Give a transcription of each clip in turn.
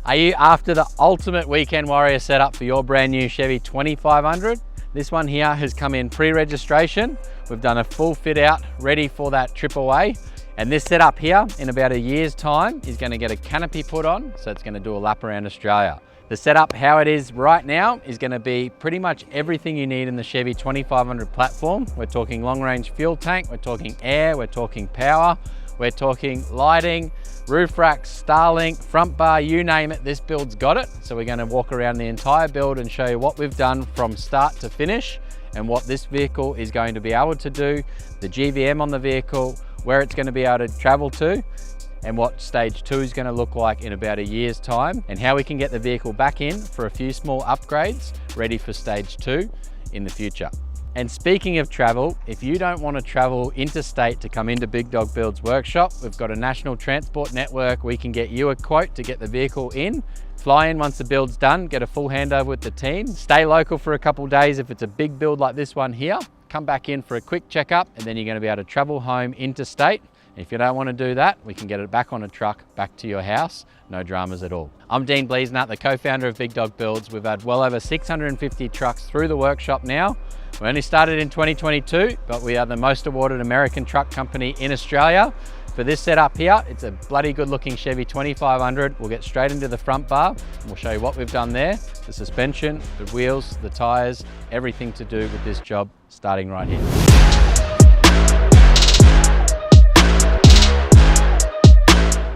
Are you after the ultimate weekend warrior setup for your brand new Chevy 2500? This one here has come in pre-registration. We've done a full fit out, ready for that trip away. And this setup here, in about a year's time, is going to get a canopy put on, so it's going to do a lap around Australia. The setup, how it is right now, is going to be pretty much everything you need in the Chevy 2500 platform. We're talking long range fuel tank, we're talking air, we're talking power, we're talking lighting, roof racks, Starlink, front bar, you name it, this build's got it. So we're going to walk around the entire build and show you what we've done from start to finish and what this vehicle is going to be able to do, the GVM on the vehicle, where it's going to be able to travel to, and what stage 2 is going to look like in about a year's time, and how we can get the vehicle back in for a few small upgrades ready for stage 2 in the future. And speaking of travel, if you don't want to travel interstate to come into Big Dog Build's workshop, we've got a national transport network. We can get you a quote to get the vehicle in, fly in once the build's done, get a full handover with the team, stay local for a couple of days if it's a big build like this one here, come back in for a quick checkup, and then you're going to be able to travel home interstate. If you don't want to do that, we can get it back on a truck, back to your house, no dramas at all. I'm Dean Bleasnut, the co-founder of Big Dog Builds. We've had well over 650 trucks through the workshop now. We only started in 2022, but we are the most awarded American truck company in Australia. For this setup here, it's a bloody good looking Chevy 2500. We'll get straight into the front bar and we'll show you what we've done there, the suspension, the wheels, the tires, everything to do with this job starting right here.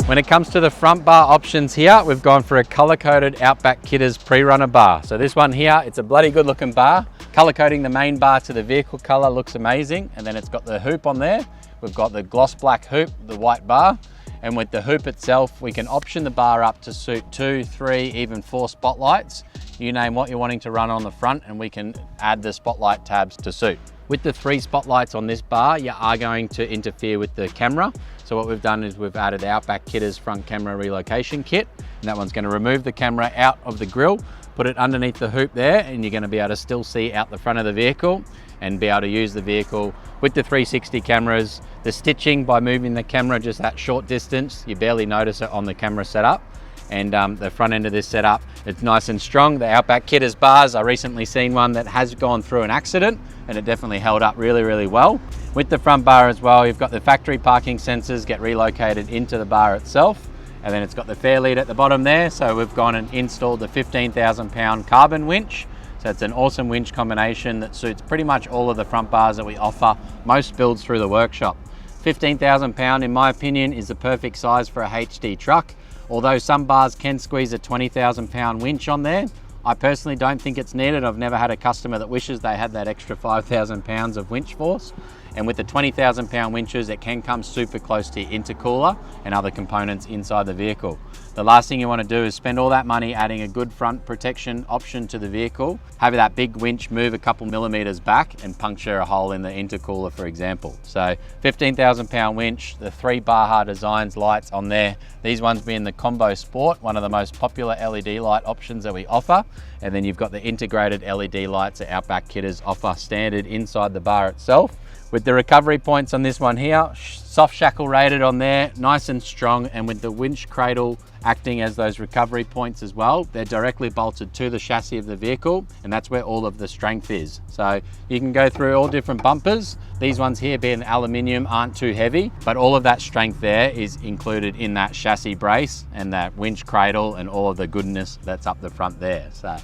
When it comes to the front bar options here, we've gone for a color-coded Outback Kidders pre-runner bar. So this one here, it's a bloody good looking bar. Color coding the main bar to the vehicle color looks amazing. And then it's got the hoop on there. We've got the gloss black hoop, the white bar. And with the hoop itself, we can option the bar up to suit 2, 3, even 4 spotlights. You name what you're wanting to run on the front and we can add the spotlight tabs to suit. With the 3 spotlights on this bar, you are going to interfere with the camera. So what we've done is we've added Outback Kidders front camera relocation kit. And that one's going to remove the camera out of the grille, put it underneath the hoop there, and you're going to be able to still see out the front of the vehicle and be able to use the vehicle with the 360 cameras. The stitching, by moving the camera just that short distance, you barely notice it on the camera setup. And the front end of this setup, it's nice and strong. The Outback Kidders bars, I recently seen one that has gone through an accident and it definitely held up really, really well. With the front bar as well, you've got the factory parking sensors get relocated into the bar itself. And then it's got the fair lead at the bottom there. So we've gone and installed the 15,000 pound carbon winch. So it's an awesome winch combination that suits pretty much all of the front bars that we offer, most builds through the workshop. 15,000 pound, in my opinion, is the perfect size for a HD truck. Although some bars can squeeze a 20,000 pound winch on there, I personally don't think it's needed. I've never had a customer that wishes they had that extra 5,000 pounds of winch force. And with the 20,000 pound winches, it can come super close to your intercooler and other components inside the vehicle. The last thing you want to do is spend all that money adding a good front protection option to the vehicle, have that big winch move a couple millimeters back and puncture a hole in the intercooler, for example. So 15,000 pound winch, the 3 Baja Designs lights on there. These ones being the Combo Sport, one of the most popular LED light options that we offer. And then you've got the integrated LED lights that Outback Kidders offer standard inside the bar itself. With the recovery points on this one here, Soft-shackle rated on there, nice and strong, and with the winch cradle acting as those recovery points as well, they're directly bolted to the chassis of the vehicle, and that's where all of the strength is. So you can go through all different bumpers. These ones here being aluminium aren't too heavy, but all of that strength there is included in that chassis brace and that winch cradle and all of the goodness that's up the front there. So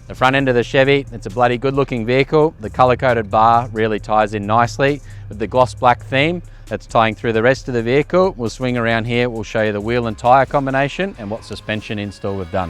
the front end of the Chevy, it's a bloody good looking vehicle. The color-coded bar really ties in nicely with the gloss black theme that's tying through the rest of the vehicle. We'll swing around here, we'll show you the wheel and tire combination and what suspension install we've done.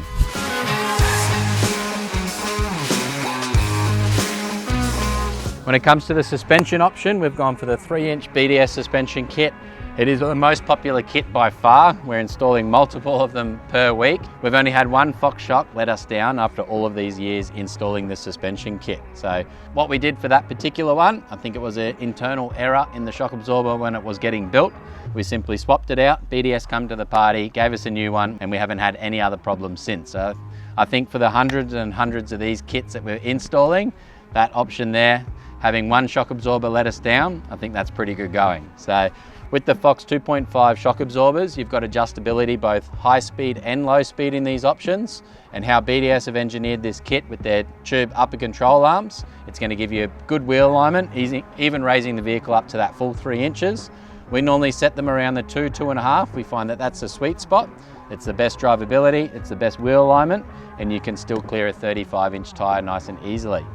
When it comes to the suspension option, we've gone for the 3-inch BDS suspension kit. It is the most popular kit by far. We're installing multiple of them per week. We've only had one Fox shock let us down after all of these years installing the suspension kit. So what we did for that particular one, I think it was an internal error in the shock absorber when it was getting built. We simply swapped it out, BDS come to the party, gave us a new one, and we haven't had any other problems since. So I think for the hundreds and hundreds of these kits that we're installing, that option there, having one shock absorber let us down, I think that's pretty good going. So With the Fox 2.5 shock absorbers, you've got adjustability both high speed and low speed in these options. And how BDS have engineered this kit with their tube upper control arms, it's going to give you a good wheel alignment, even raising the vehicle up to that full 3 inches. We normally set them around the 2.5. We find that that's a sweet spot. It's the best drivability, it's the best wheel alignment, and you can still clear a 35-inch tyre nice and easily.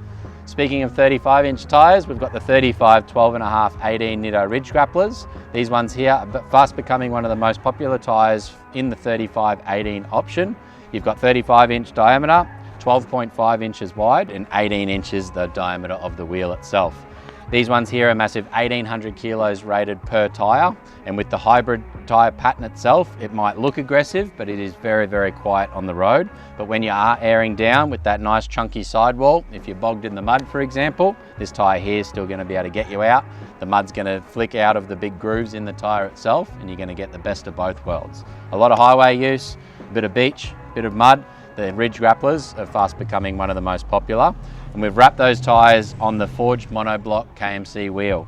Speaking of 35-inch tyres, we've got the 35, 12.5, 18 Nitto Ridge Grapplers. These ones here are fast becoming one of the most popular tyres in the 35, 18 option. You've got 35-inch diameter, 12.5 inches wide, and 18 inches the diameter of the wheel itself. These ones here are massive 1,800 kilos rated per tyre, and with the hybrid tyre pattern itself, it might look aggressive, but it is very, very quiet on the road. But when you are airing down with that nice chunky sidewall, if you're bogged in the mud, for example, this tyre here is still going to be able to get you out. The mud's going to flick out of the big grooves in the tyre itself, and you're going to get the best of both worlds. A lot of highway use, a bit of beach, a bit of mud. The Ridge Grapplers are fast becoming one of the most popular. And we've wrapped those tyres on the forged monoblock KMC wheel.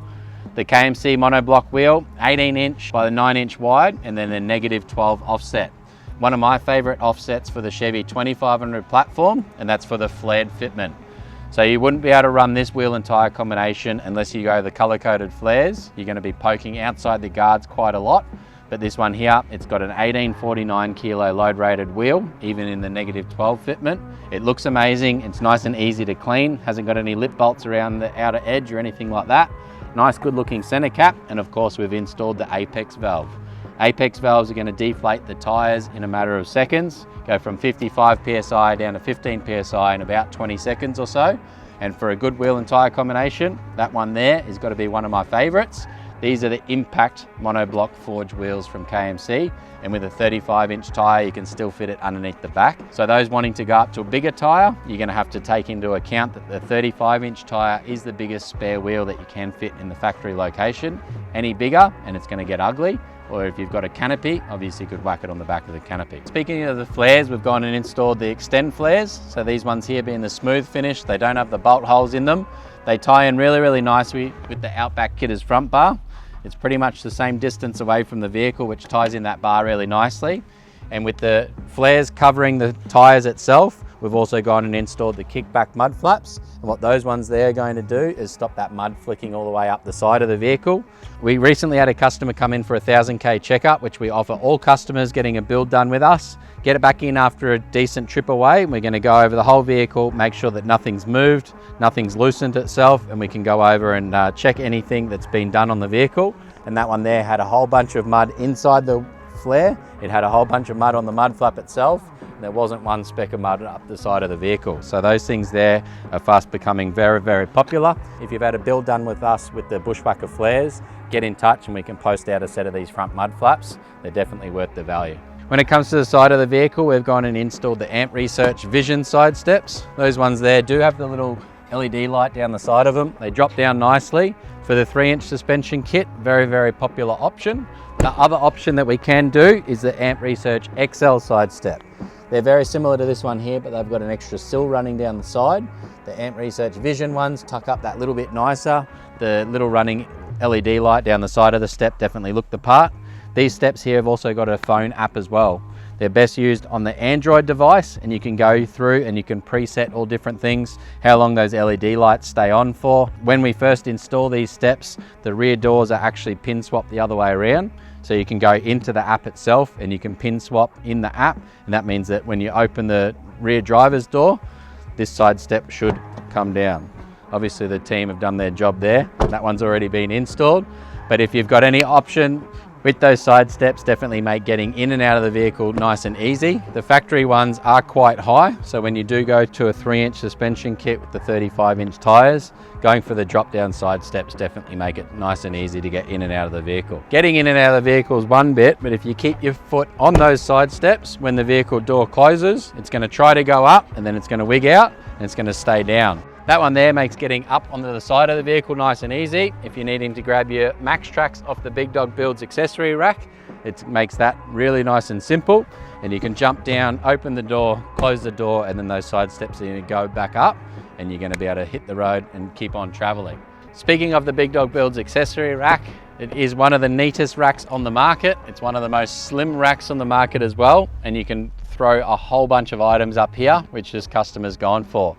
The KMC monoblock wheel, 18 inch by the 9 inch wide, and then a -12 offset. One of my favourite offsets for the Chevy 2500 platform, and that's for the flared fitment. So you wouldn't be able to run this wheel and tyre combination unless you go the colour-coded flares. You're going to be poking outside the guards quite a lot. But this one here, it's got an 1849 kilo load rated wheel, even in the -12 fitment. It looks amazing, it's nice and easy to clean, hasn't got any lip bolts around the outer edge or anything like that. Nice good looking center cap, and of course we've installed the apex valve. Apex valves are going to deflate the tyres in a matter of seconds, go from 55 PSI down to 15 PSI in about 20 seconds or so. And for a good wheel and tyre combination, that one there is got to be one of my favourites. These are the Impact monoblock forged wheels from KMC, and with a 35-inch tyre you can still fit it underneath the back. So those wanting to go up to a bigger tyre, you're going to have to take into account that the 35-inch tyre is the biggest spare wheel that you can fit in the factory location. Any bigger and it's going to get ugly, or if you've got a canopy, obviously you could whack it on the back of the canopy. Speaking of the flares, we've gone and installed the extend flares. So these ones here being the smooth finish, they don't have the bolt holes in them. They tie in really, really nicely with the Outback Kitter's front bar. It's pretty much the same distance away from the vehicle, which ties in that bar really nicely. And with the flares covering the tyres itself, we've also gone and installed the kickback mud flaps. And what those ones there are going to do is stop that mud flicking all the way up the side of the vehicle. We recently had a customer come in for a 1000K checkup, which we offer all customers getting a build done with us. Get it back in after a decent trip away. We're going to go over the whole vehicle, make sure that nothing's moved, nothing's loosened itself, and we can go over and check anything that's been done on the vehicle. And that one there had a whole bunch of mud inside the flare. It had a whole bunch of mud on the mud flap itself. There wasn't one speck of mud up the side of the vehicle. So those things there are fast becoming very, very popular. If you've had a build done with us with the Bushwhacker flares, get in touch and we can post out a set of these front mud flaps. They're definitely worth the value. When it comes to the side of the vehicle, we've gone and installed the Amp Research Vision side steps. Those ones there do have the little LED light down the side of them. They drop down nicely. For the 3-inch suspension kit, very, very popular option. The other option that we can do is the Amp Research XL side step. They're very similar to this one here, but they've got an extra sill running down the side. The Amp Research Vision ones tuck up that little bit nicer. The little running LED light down the side of the step definitely look the part. These steps here have also got a phone app as well. They're best used on the Android device, and you can go through and you can preset all different things, how long those LED lights stay on for. When we first install these steps, the rear doors are actually pin swapped the other way around. So you can go into the app itself and you can pin swap in the app. And that means that when you open the rear driver's door, this side step should come down. Obviously the team have done their job there. That one's already been installed. But if you've got any option with those side steps, definitely make getting in and out of the vehicle nice and easy. The factory ones are quite high, so when you do go to a 3-inch suspension kit with the 35-inch tyres, going for the drop-down side steps definitely make it nice and easy to get in and out of the vehicle. Getting in and out of the vehicle is one bit, but if you keep your foot on those side steps, when the vehicle door closes, it's going to try to go up and then it's going to wig out and it's going to stay down. That one there makes getting up onto the side of the vehicle nice and easy. If you're needing to grab your Max Tracks off the Big Dog Builds accessory rack, it makes that really nice and simple. And you can jump down, open the door, close the door, and then those side steps are going to go back up and you're going to be able to hit the road and keep on traveling. Speaking of the Big Dog Builds accessory rack, It is one of the neatest racks on the market. It's one of the most slim racks on the market as well, and you can throw a whole bunch of items up here, which this customer's gone for.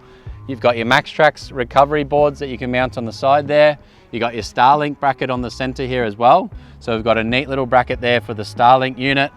You've got your MaxTrax recovery boards that you can mount on the side there. You got your Starlink bracket on the center here as well. So we've got a neat little bracket there for the Starlink unit.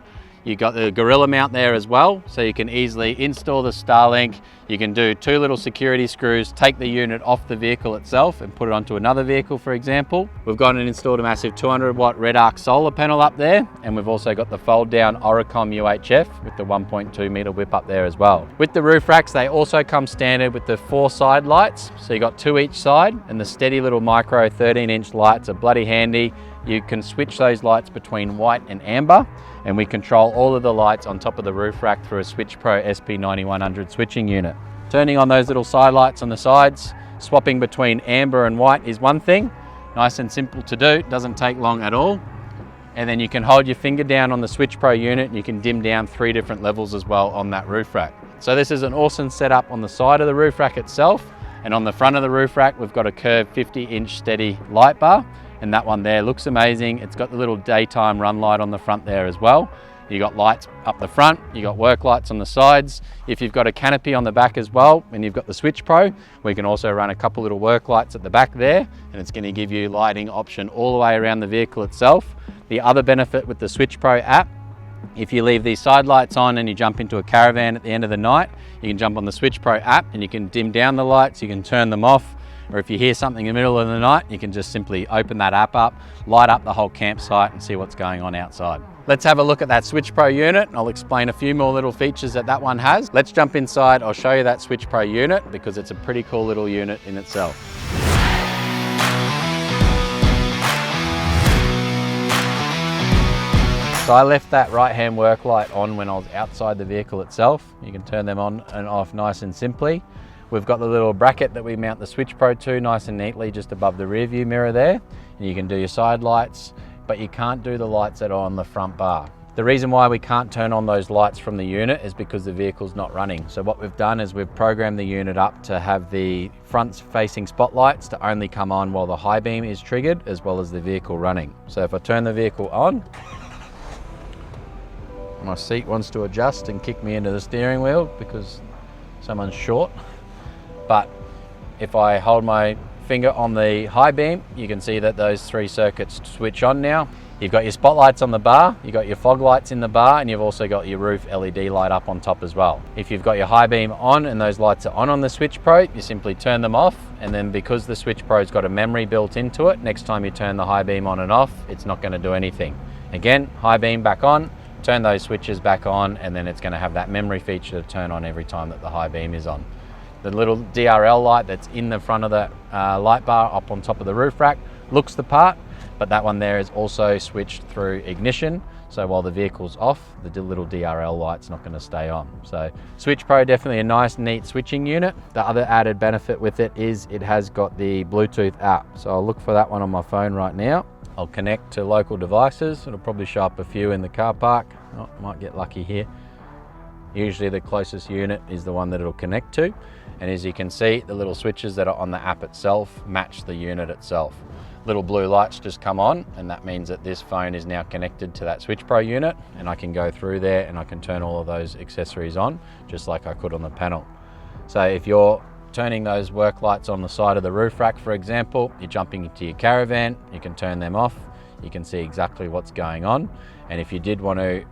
You've got the Gorilla mount there as well, so you can easily install the Starlink. You can do 2 little security screws, take the unit off the vehicle itself and put it onto another vehicle, for example. We've gone and installed a massive 200 watt red arc solar panel up there, and we've also got the fold down Oricom UHF with the 1.2 meter whip up there as well. With the roof racks, they also come standard with the 4 side lights. So you got 2 each side, and the steady little micro 13-inch lights are bloody handy. You can switch those lights between white and amber, and we control all of the lights on top of the roof rack through a Switch Pro SP9100 switching unit. Turning on those little side lights on the sides, swapping between amber and white is one thing. Nice and simple to do, doesn't take long at all. And then you can hold your finger down on the Switch Pro unit and you can dim down 3 different levels as well on that roof rack. So this is an awesome setup on the side of the roof rack itself, and on the front of the roof rack we've got a curved 50-inch steady light bar. And that one there looks amazing. It's got the little daytime run light on the front there as well. You got lights up the front, you got work lights on the sides. If you've got a canopy on the back as well, and you've got the Switch Pro, we can also run a couple little work lights at the back there, and it's going to give you lighting option all the way around the vehicle itself. The other benefit with the Switch Pro app, if you leave these side lights on and you jump into a caravan at the end of the night, you can jump on the Switch Pro app and you can dim down the lights, you can turn them off. Or if you hear something in the middle of the night, you can just simply open that app up, light up the whole campsite and see what's going on outside. Let's have a look at that Switch Pro unit. I'll explain a few more little features that that one has. Let's jump inside, I'll show you that Switch Pro unit because it's a pretty cool little unit in itself. So I left that right-hand work light on when I was outside the vehicle itself. You can turn them on and off nice and simply. We've got the little bracket that we mount the Switch Pro to nice and neatly just above the rear view mirror there. And you can do your side lights, but you can't do the lights that are on the front bar. The reason why we can't turn on those lights from the unit is because the vehicle's not running. So what we've done is we've programmed the unit up to have the front-facing spotlights to only come on while the high beam is triggered, as well as the vehicle running. So if I turn the vehicle on, my seat wants to adjust and kick me into the steering wheel because someone's short. But if I hold my finger on the high beam, you can see that those 3 circuits switch on now. You've got your spotlights on the bar, you've got your fog lights in the bar, and you've also got your roof LED light up on top as well. If you've got your high beam on and those lights are on the Switch Pro, you simply turn them off, and then because the Switch Pro's got a memory built into it, next time you turn the high beam on and off, it's not going to do anything. Again, high beam back on, turn those switches back on, and then it's going to have that memory feature to turn on every time that the high beam is on. The little DRL light that's in the front of the light bar up on top of the roof rack looks the part, but that one there is also switched through ignition. So while the vehicle's off, the little DRL light's not going to stay on. So Switch Pro, definitely a nice, neat switching unit. The other added benefit with it is it has got the Bluetooth app. So I'll look for that one on my phone right now. I'll connect to local devices. It'll probably show up a few in the car park. Oh, might get lucky here. Usually the closest unit is the one that it'll connect to. And as you can see, the little switches that are on the app itself match the unit itself. Little blue lights just come on, and that means that this phone is now connected to that Switch Pro unit, and I can go through there and I can turn all of those accessories on, just like I could on the panel. So if you're turning those work lights on the side of the roof rack, for example, you're jumping into your caravan, you can turn them off, you can see exactly what's going on. And if you did want to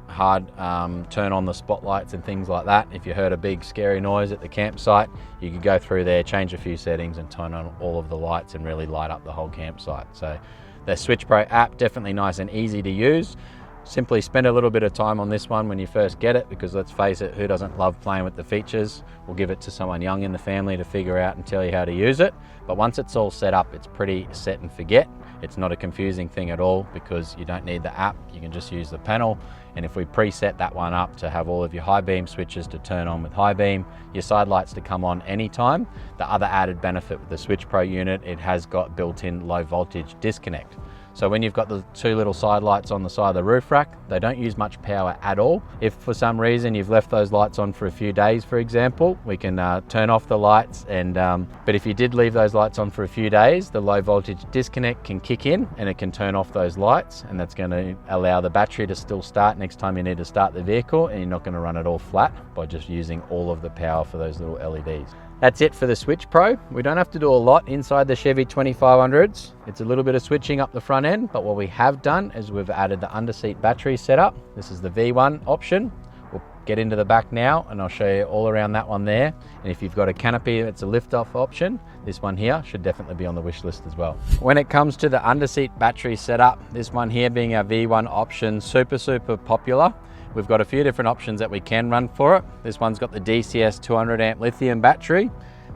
turn on the spotlights and things like that, if you heard a big scary noise at the campsite, you could go through there, change a few settings and turn on all of the lights and really light up the whole campsite. So the Switch Pro app, definitely nice and easy to use. Simply spend a little bit of time on this one when you first get it, because let's face it, who doesn't love playing with the features? We'll give it to someone young in the family to figure out and tell you how to use it. But once it's all set up, it's pretty set and forget. It's not a confusing thing at all because you don't need the app, you can just use the panel. And if we preset that one up to have all of your high beam switches to turn on with high beam, your side lights to come on anytime. The other added benefit with the Switch Pro unit, it has got built-in low voltage disconnect. So when you've got the two little side lights on the side of the roof rack, they don't use much power at all. If for some reason you've left those lights on for a few days, for example, we can turn off the lights. But if you did leave those lights on for a few days, the low voltage disconnect can kick in and it can turn off those lights, and that's going to allow the battery to still start next time you need to start the vehicle, and you're not going to run it all flat by just using all of the power for those little LEDs. That's it for the Switch Pro. We don't have to do a lot inside the Chevy 2500s. It's a little bit of switching up the front end, but what we have done is we've added the under-seat battery setup. This is the V1 option. We'll get into the back now and I'll show you all around that one there. And if you've got a canopy, it's a lift-off option. This one here should definitely be on the wish list as well. When it comes to the under-seat battery setup, this one here being our V1 option, super popular. We've got a few different options that we can run for it. This one's got the DCS 200 amp lithium battery.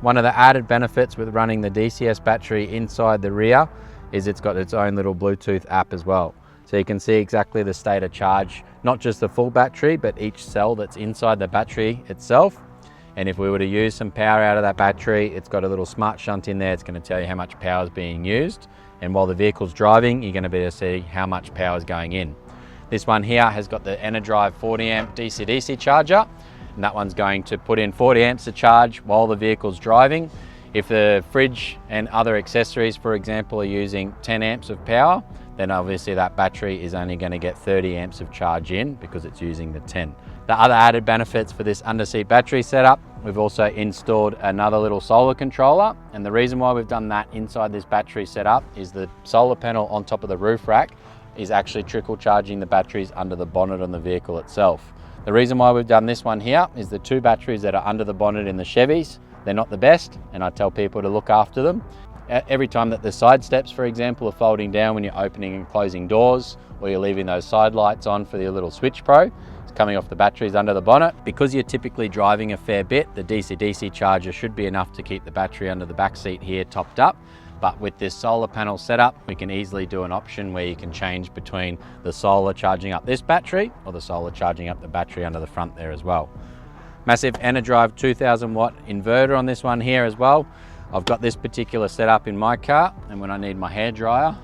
One of the added benefits with running the DCS battery inside the rear is it's got its own little Bluetooth app as well. So you can see exactly the state of charge, not just the full battery, but each cell that's inside the battery itself. And if we were to use some power out of that battery, it's got a little smart shunt in there. It's going to tell you how much power is being used. And while the vehicle's driving, you're going to be able to see how much power is going in. This one here has got the EnerDrive 40 amp DC-DC charger, and that one's going to put in 40 amps of charge while the vehicle's driving. If the fridge and other accessories, for example, are using 10 amps of power, then obviously that battery is only going to get 30 amps of charge in because it's using the 10. The other added benefits for this under-seat battery setup, we've also installed another little solar controller, and the reason why we've done that inside this battery setup is the solar panel on top of the roof rack is actually trickle charging the batteries under the bonnet on the vehicle itself. The reason why we've done this one here is the two batteries that are under the bonnet in the Chevys, they're not the best, and I tell people to look after them. Every time that the side steps, for example, are folding down when you're opening and closing doors, or you're leaving those side lights on for the little Switch Pro, it's coming off the batteries under the bonnet. Because you're typically driving a fair bit, the DC-DC charger should be enough to keep the battery under the back seat here topped up. But with this solar panel setup, we can easily do an option where you can change between the solar charging up this battery or the solar charging up the battery under the front there as well. Massive EnerDrive 2000 watt inverter on this one here as well. I've got this particular setup in my car, and when I need my hairdryer,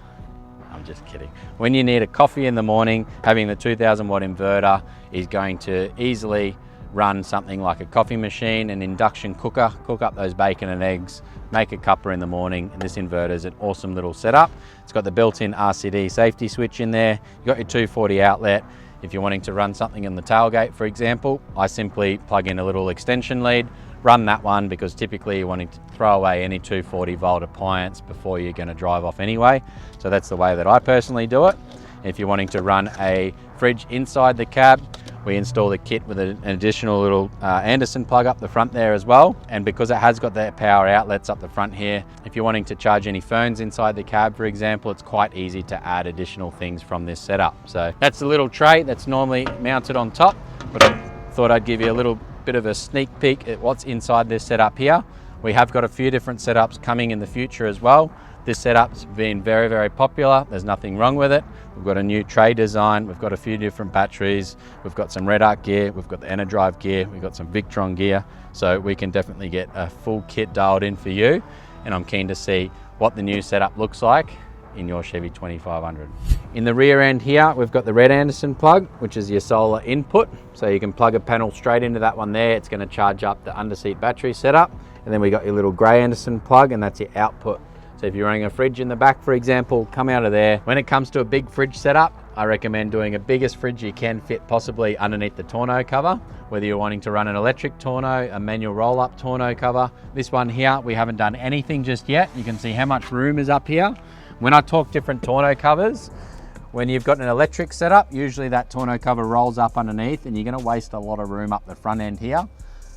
I'm just kidding. When you need a coffee in the morning, having the 2000 watt inverter is going to easily run something like a coffee machine, an induction cooker, cook up those bacon and eggs, make a cuppa in the morning, and this inverter is an awesome little setup. It's got the built-in RCD safety switch in there. You've got your 240 outlet. If you're wanting to run something in the tailgate, for example, I simply plug in a little extension lead, run that one, because typically you're wanting to throw away any 240 volt appliance before you're going to drive off anyway. So that's the way that I personally do it. If you're wanting to run a fridge inside the cab, we install the kit with an additional little Anderson plug up the front there as well. And because it has got the power outlets up the front here, if you're wanting to charge any phones inside the cab, for example, it's quite easy to add additional things from this setup. So that's the little tray that's normally mounted on top, but I thought I'd give you a little bit of a sneak peek at what's inside this setup here. We have got a few different setups coming in the future as well. This setup's been very popular. There's nothing wrong with it. We've got a new tray design. We've got a few different batteries. We've got some Red Arc gear. We've got the EnerDrive gear. We've got some Victron gear. So we can definitely get a full kit dialed in for you. And I'm keen to see what the new setup looks like in your Chevy 2500. In the rear end here, we've got the red Anderson plug, which is your solar input. So you can plug a panel straight into that one there. It's going to charge up the under-seat battery setup. And then we got your little grey Anderson plug, and that's your output. So if you're running a fridge in the back, for example, come out of there. When it comes to a big fridge setup, I recommend doing a biggest fridge you can fit possibly underneath the tonneau cover, whether you're wanting to run an electric tonneau, a manual roll-up tonneau cover. This one here, we haven't done anything just yet. You can see how much room is up here. When I talk different tonneau covers, when you've got an electric setup, usually that tonneau cover rolls up underneath and you're going to waste a lot of room up the front end here.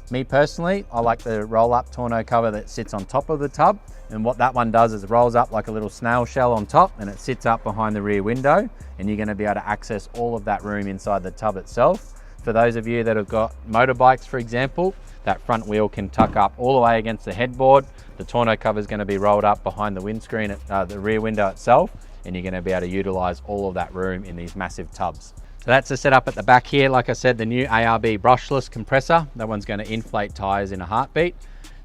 Me personally, I like the roll-up tonneau cover that sits on top of the tub, and what that one does is it rolls up like a little snail shell on top, and it sits up behind the rear window, and you're going to be able to access all of that room inside the tub itself. For those of you that have got motorbikes, for example, that front wheel can tuck up all the way against the headboard. The tonneau cover is going to be rolled up behind the windscreen at the rear window itself, and you're going to be able to utilize all of that room in these massive tubs. So that's the setup at the back here. Like I said, the new ARB brushless compressor. That one's going to inflate tires in a heartbeat.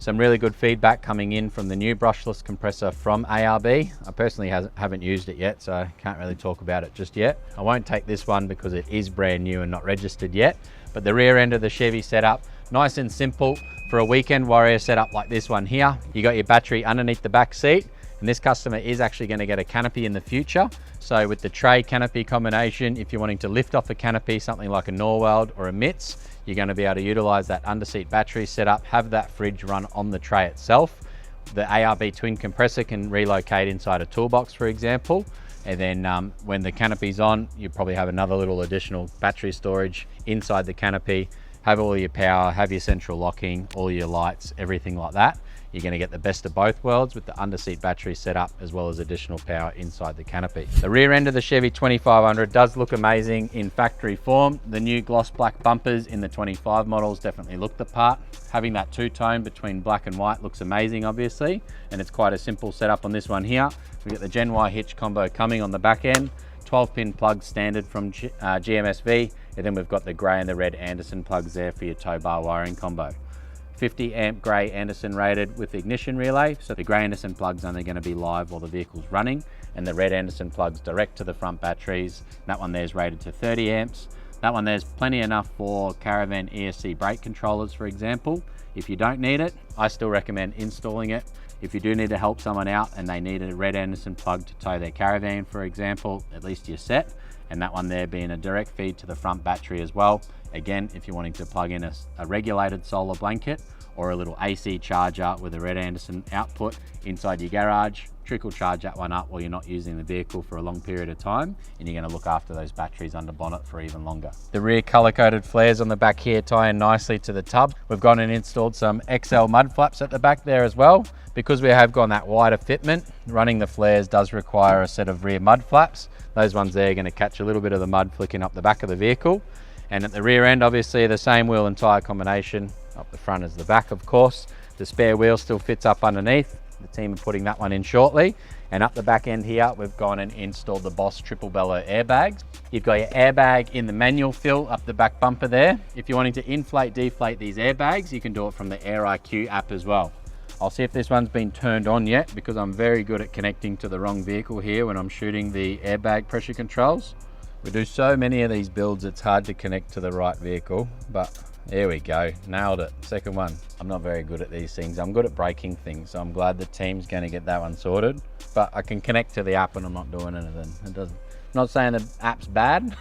Some really good feedback coming in from the new brushless compressor from ARB. I personally haven't used it yet, so I can't really talk about it just yet. I won't take this one because it is brand new and not registered yet, but the rear end of the Chevy setup, nice and simple for a weekend warrior setup like this one here. You got your battery underneath the back seat, and this customer is actually going to get a canopy in the future. So with the tray canopy combination, if you're wanting to lift off a canopy, something like a Norweld or a Mitz, you're going to be able to utilize that underseat battery setup, have that fridge run on the tray itself. The ARB twin compressor can relocate inside a toolbox, for example. And then when the canopy's on, you probably have another little additional battery storage inside the canopy, have all your power, have your central locking, all your lights, everything like that. You're going to get the best of both worlds with the underseat battery setup as well as additional power inside the canopy. The rear end of the Chevy 2500 does look amazing in factory form. The new gloss black bumpers in the 25 models definitely look the part. Having that two-tone between black and white looks amazing, obviously, and it's quite a simple setup on this one here. We've got the Gen Y hitch combo coming on the back end, 12-pin plug standard from GMSV, and then we've got the grey and the red Anderson plugs there for your tow bar wiring combo. 50 amp grey Anderson rated with ignition relay, so the grey Anderson plug's only going to be live while the vehicle's running, and the red Anderson plug's direct to the front batteries. That one there's rated to 30 amps. That one there's plenty enough for caravan ESC brake controllers, for example. If you don't need it, I still recommend installing it. If you do need to help someone out and they need a red Anderson plug to tow their caravan, for example, at least you're set. And that one there being a direct feed to the front battery as well. Again, if you're wanting to plug in a regulated solar blanket or a little AC charger with a red Anderson output inside your garage, trickle charge that one up while you're not using the vehicle for a long period of time, and you're going to look after those batteries under bonnet for even longer. The rear color-coded flares on the back here tie in nicely to the tub. We've gone and installed some XL mud flaps at the back there as well. Because we have gone that wider fitment, running the flares does require a set of rear mud flaps. Those ones there are going to catch a little bit of the mud flicking up the back of the vehicle. And at the rear end, obviously the same wheel and tyre combination, up the front as the back, of course. The spare wheel still fits up underneath. The team are putting that one in shortly. And up the back end here, we've gone and installed the Boss triple bellow airbags. You've got your airbag in the manual fill up the back bumper there. If you're wanting to inflate, deflate these airbags, you can do it from the Air IQ app as well. I'll see if this one's been turned on yet, because I'm very good at connecting to the wrong vehicle here when I'm shooting the airbag pressure controls. We do so many of these builds, it's hard to connect to the right vehicle, but there we go, nailed it. Second one. I'm not very good at these things. I'm good at breaking things, so I'm glad the team's going to get that one sorted. But I can connect to the app and I'm not doing anything. I'm not saying the app's bad.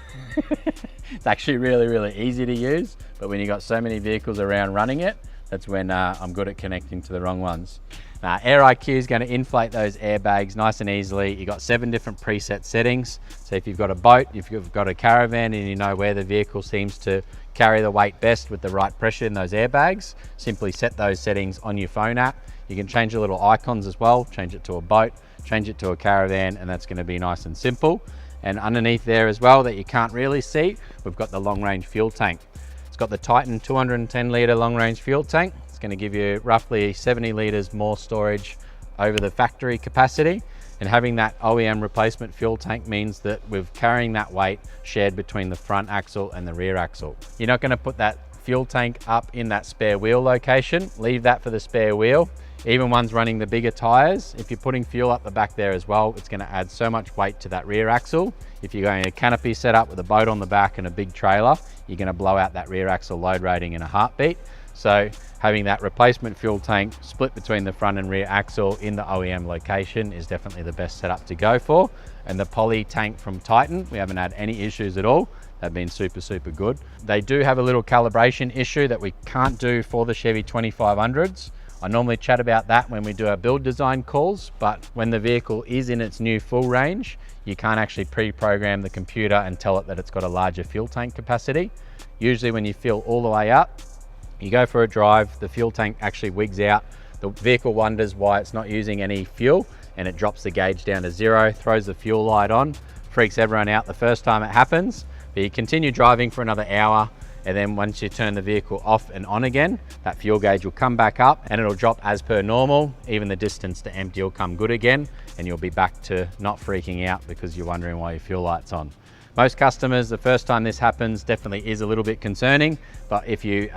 It's actually really, really easy to use, but when you've got so many vehicles around running it, that's when I'm good at connecting to the wrong ones. Air IQ is going to inflate those airbags nice and easily. You've got 7 different preset settings. So if you've got a boat, if you've got a caravan and you know where the vehicle seems to carry the weight best with the right pressure in those airbags, simply set those settings on your phone app. You can change the little icons as well, change it to a boat, change it to a caravan, and that's going to be nice and simple. And underneath there as well that you can't really see, we've got the long range fuel tank. It's got the Titan 210 litre long range fuel tank. It's going to give you roughly 70 litres more storage over the factory capacity. And having that OEM replacement fuel tank means that we're carrying that weight shared between the front axle and the rear axle. You're not going to put that fuel tank up in that spare wheel location. Leave that for the spare wheel. Even ones running the bigger tyres, if you're putting fuel up the back there as well, it's going to add so much weight to that rear axle. If you're going a canopy setup with a boat on the back and a big trailer, you're going to blow out that rear axle load rating in a heartbeat. So having that replacement fuel tank split between the front and rear axle in the OEM location is definitely the best setup to go for. And the poly tank from Titan, we haven't had any issues at all. They've been super, super good. They do have a little calibration issue that we can't do for the Chevy 2500s. I normally chat about that when we do our build design calls, but when the vehicle is in its new full range, you can't actually pre-program the computer and tell it that it's got a larger fuel tank capacity. Usually when you fill all the way up, you go for a drive, the fuel tank actually wigs out. The vehicle wonders why it's not using any fuel, and it drops the gauge down to 0, throws the fuel light on, freaks everyone out the first time it happens, but you continue driving for another hour, and then once you turn the vehicle off and on again, that fuel gauge will come back up and it'll drop as per normal. Even the distance to empty will come good again, and you'll be back to not freaking out because you're wondering why your fuel light's on. Most customers, the first time this happens definitely is a little bit concerning, but if you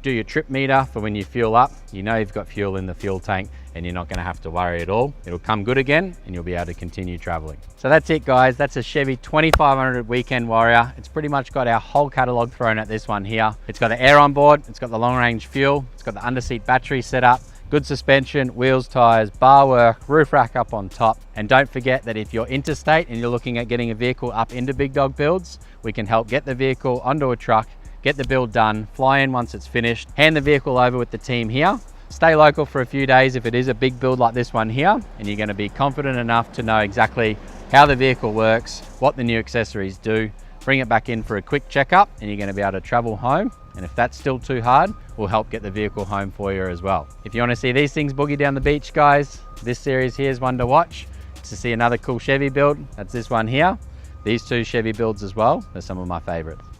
Do your trip meter for when you fuel up. You know you've got fuel in the fuel tank and you're not going to have to worry at all. It'll come good again and you'll be able to continue traveling. So that's it guys, that's a Chevy 2500 Weekend Warrior. It's pretty much got our whole catalog thrown at this one here. It's got the air on board, it's got the long range fuel, it's got the underseat battery set up, good suspension, wheels, tires, bar work, roof rack up on top. And don't forget that if you're interstate and you're looking at getting a vehicle up into big dog builds, we can help get the vehicle onto a truck, get the build done, fly in once it's finished, hand the vehicle over with the team here, stay local for a few days if it is a big build like this one here, and you're going to be confident enough to know exactly how the vehicle works, what the new accessories do, bring it back in for a quick checkup, and you're going to be able to travel home. And if that's still too hard, we'll help get the vehicle home for you as well. If you want to see these things boogie down the beach, guys, this series here is one to watch. To see another cool Chevy build, that's this one here. These two Chevy builds as well are some of my favorites.